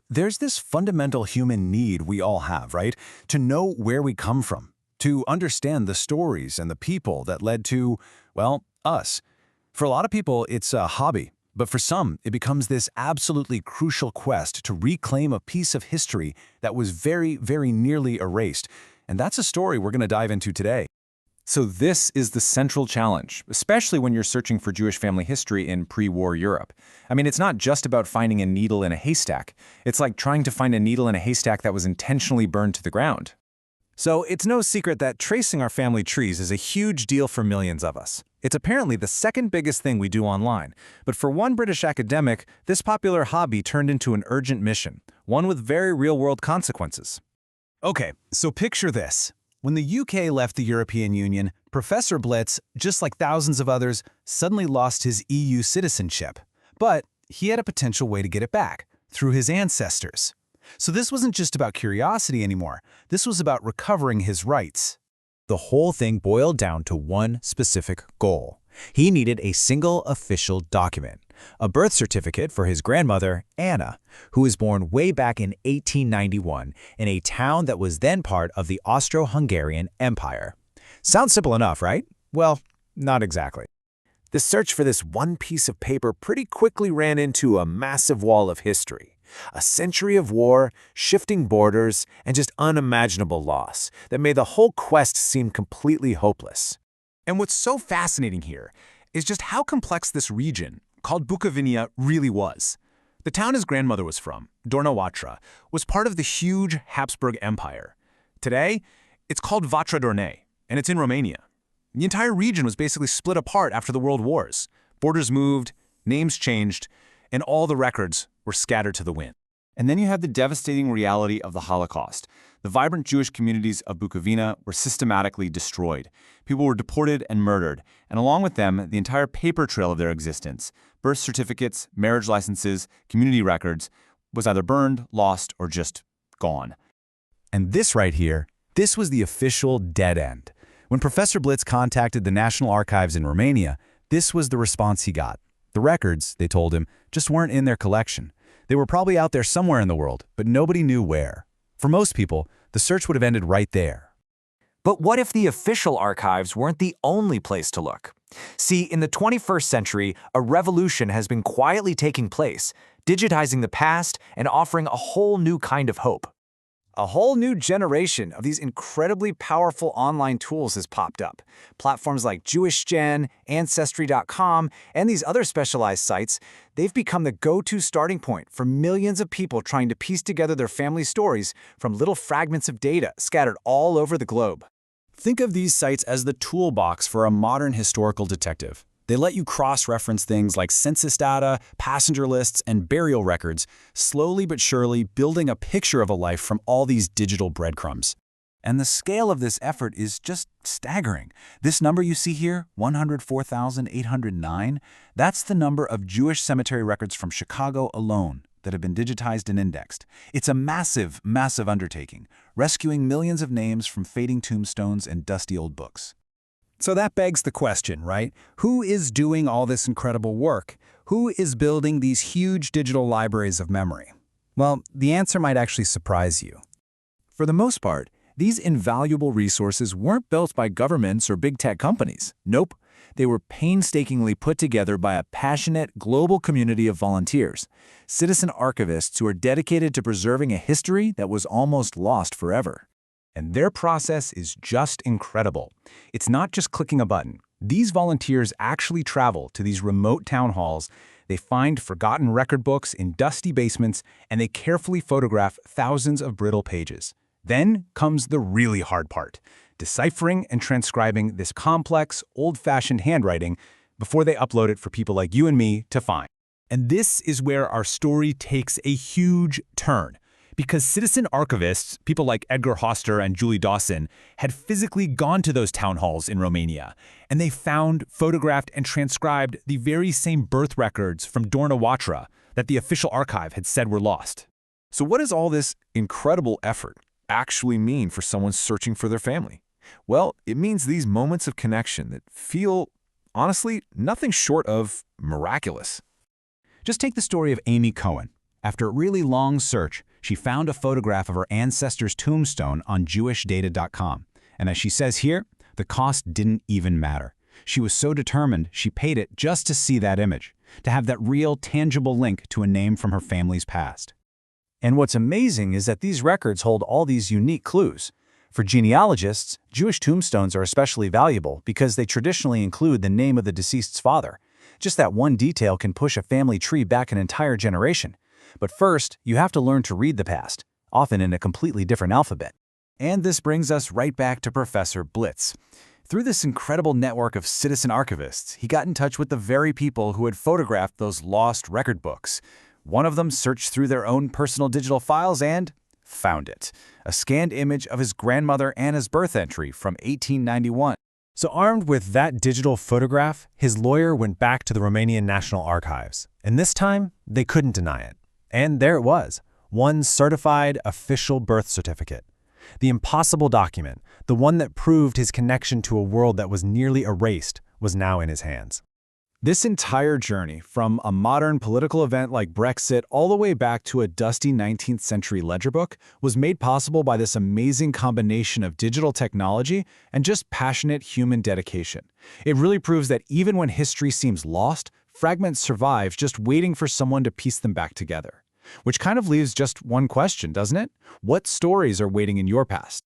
There's this fundamental human need we all have, right? To know where we come from, to understand the stories and the people that led to, well, us. For a lot of people, it's a hobby, but for some, it becomes this absolutely crucial quest to reclaim a piece of history that was very, very nearly erased. And that's a story we're going to dive into today. So this is the central challenge, especially when you're searching for Jewish family history in pre-war Europe. I mean, it's not just about finding a needle in a haystack. It's like trying to find a needle in a haystack that was intentionally burned to the ground. So it's no secret that tracing our family trees is a huge deal for millions of us. It's apparently the second biggest thing we do online. But for one British academic, this popular hobby turned into an urgent mission, one with very real-world consequences. Okay, so picture this. When the UK left the European Union, Professor Blitz, just like thousands of others, suddenly lost his EU citizenship. But he had a potential way to get it back, through his ancestors. So this wasn't just about curiosity anymore. This was about recovering his rights. The whole thing boiled down to one specific goal. He needed a single official document, a birth certificate for his grandmother, Anna, who was born way back in 1891 in a town that was then part of the Austro-Hungarian Empire. Sounds simple enough, right? Well, not exactly. The search for this one piece of paper pretty quickly ran into a massive wall of history. A century of war, shifting borders, and just unimaginable loss that made the whole quest seem completely hopeless. And what's so fascinating here is just how complex this region, called Bukovinia, really was. The town his grandmother was from, Dorna Watra, was part of the huge Habsburg Empire. Today, it's called Vatra Dornei, and it's in Romania. The entire region was basically split apart after the World Wars. Borders moved, names changed, and all the records were scattered to the wind. And then you have the devastating reality of the Holocaust. The vibrant Jewish communities of Bukovina were systematically destroyed. People were deported and murdered, and along with them, the entire paper trail of their existence, birth certificates, marriage licenses, community records, was either burned, lost, or just gone. And this right here, this was the official dead end. When Professor Blitz contacted the National Archives in Romania, this was the response he got. The records, they told him, just weren't in their collection. They were probably out there somewhere in the world, but nobody knew where. For most people, the search would have ended right there. But what if the official archives weren't the only place to look? See, in the 21st century, a revolution has been quietly taking place, digitizing the past and offering a whole new kind of hope. A whole new generation of these incredibly powerful online tools has popped up. Platforms like JewishGen, Ancestry.com, and these other specialized sites, they've become the go-to starting point for millions of people trying to piece together their family stories from little fragments of data scattered all over the globe. Think of these sites as the toolbox for a modern historical detective. They let you cross-reference things like census data, passenger lists, and burial records, slowly but surely building a picture of a life from all these digital breadcrumbs. And the scale of this effort is just staggering. This number you see here, 104,809, that's the number of Jewish cemetery records from Chicago alone that have been digitized and indexed. It's a massive, massive undertaking, rescuing millions of names from fading tombstones and dusty old books. So that begs the question, right? Who is doing all this incredible work? Who is building these huge digital libraries of memory? Well, the answer might actually surprise you. For the most part, these invaluable resources weren't built by governments or big tech companies. Nope. They were painstakingly put together by a passionate global community of volunteers, citizen archivists who are dedicated to preserving a history that was almost lost forever. And their process is just incredible. It's not just clicking a button. These volunteers actually travel to these remote town halls, they find forgotten record books in dusty basements, and they carefully photograph thousands of brittle pages. Then comes the really hard part, deciphering and transcribing this complex, old-fashioned handwriting before they upload it for people like you and me to find. And this is where our story takes a huge turn. Because citizen archivists, people like Edgar Hoster and Julie Dawson, had physically gone to those town halls in Romania, and they found, photographed, and transcribed the very same birth records from Dorna Watra that the official archive had said were lost. So what does all this incredible effort actually mean for someone searching for their family? Well, it means these moments of connection that feel, honestly, nothing short of miraculous. Just take the story of Amy Cohen. After a really long search, she found a photograph of her ancestor's tombstone on JewishData.com. And as she says here, the cost didn't even matter. She was so determined, she paid it just to see that image, to have that real, tangible link to a name from her family's past. And what's amazing is that these records hold all these unique clues. For genealogists, Jewish tombstones are especially valuable because they traditionally include the name of the deceased's father. Just that one detail can push a family tree back an entire generation. But first, you have to learn to read the past, often in a completely different alphabet. And this brings us right back to Professor Blitz. Through this incredible network of citizen archivists, he got in touch with the very people who had photographed those lost record books. One of them searched through their own personal digital files and found it. A scanned image of his grandmother Anna's birth entry from 1891. So armed with that digital photograph, his lawyer went back to the Romanian National Archives. And this time, they couldn't deny it. And there it was, one certified official birth certificate. The impossible document, the one that proved his connection to a world that was nearly erased, was now in his hands. This entire journey, from a modern political event like Brexit all the way back to a dusty 19th century ledger book, was made possible by this amazing combination of digital technology and just passionate human dedication. It really proves that even when history seems lost, fragments survive just waiting for someone to piece them back together. Which kind of leaves just one question, doesn't it? What stories are waiting in your past?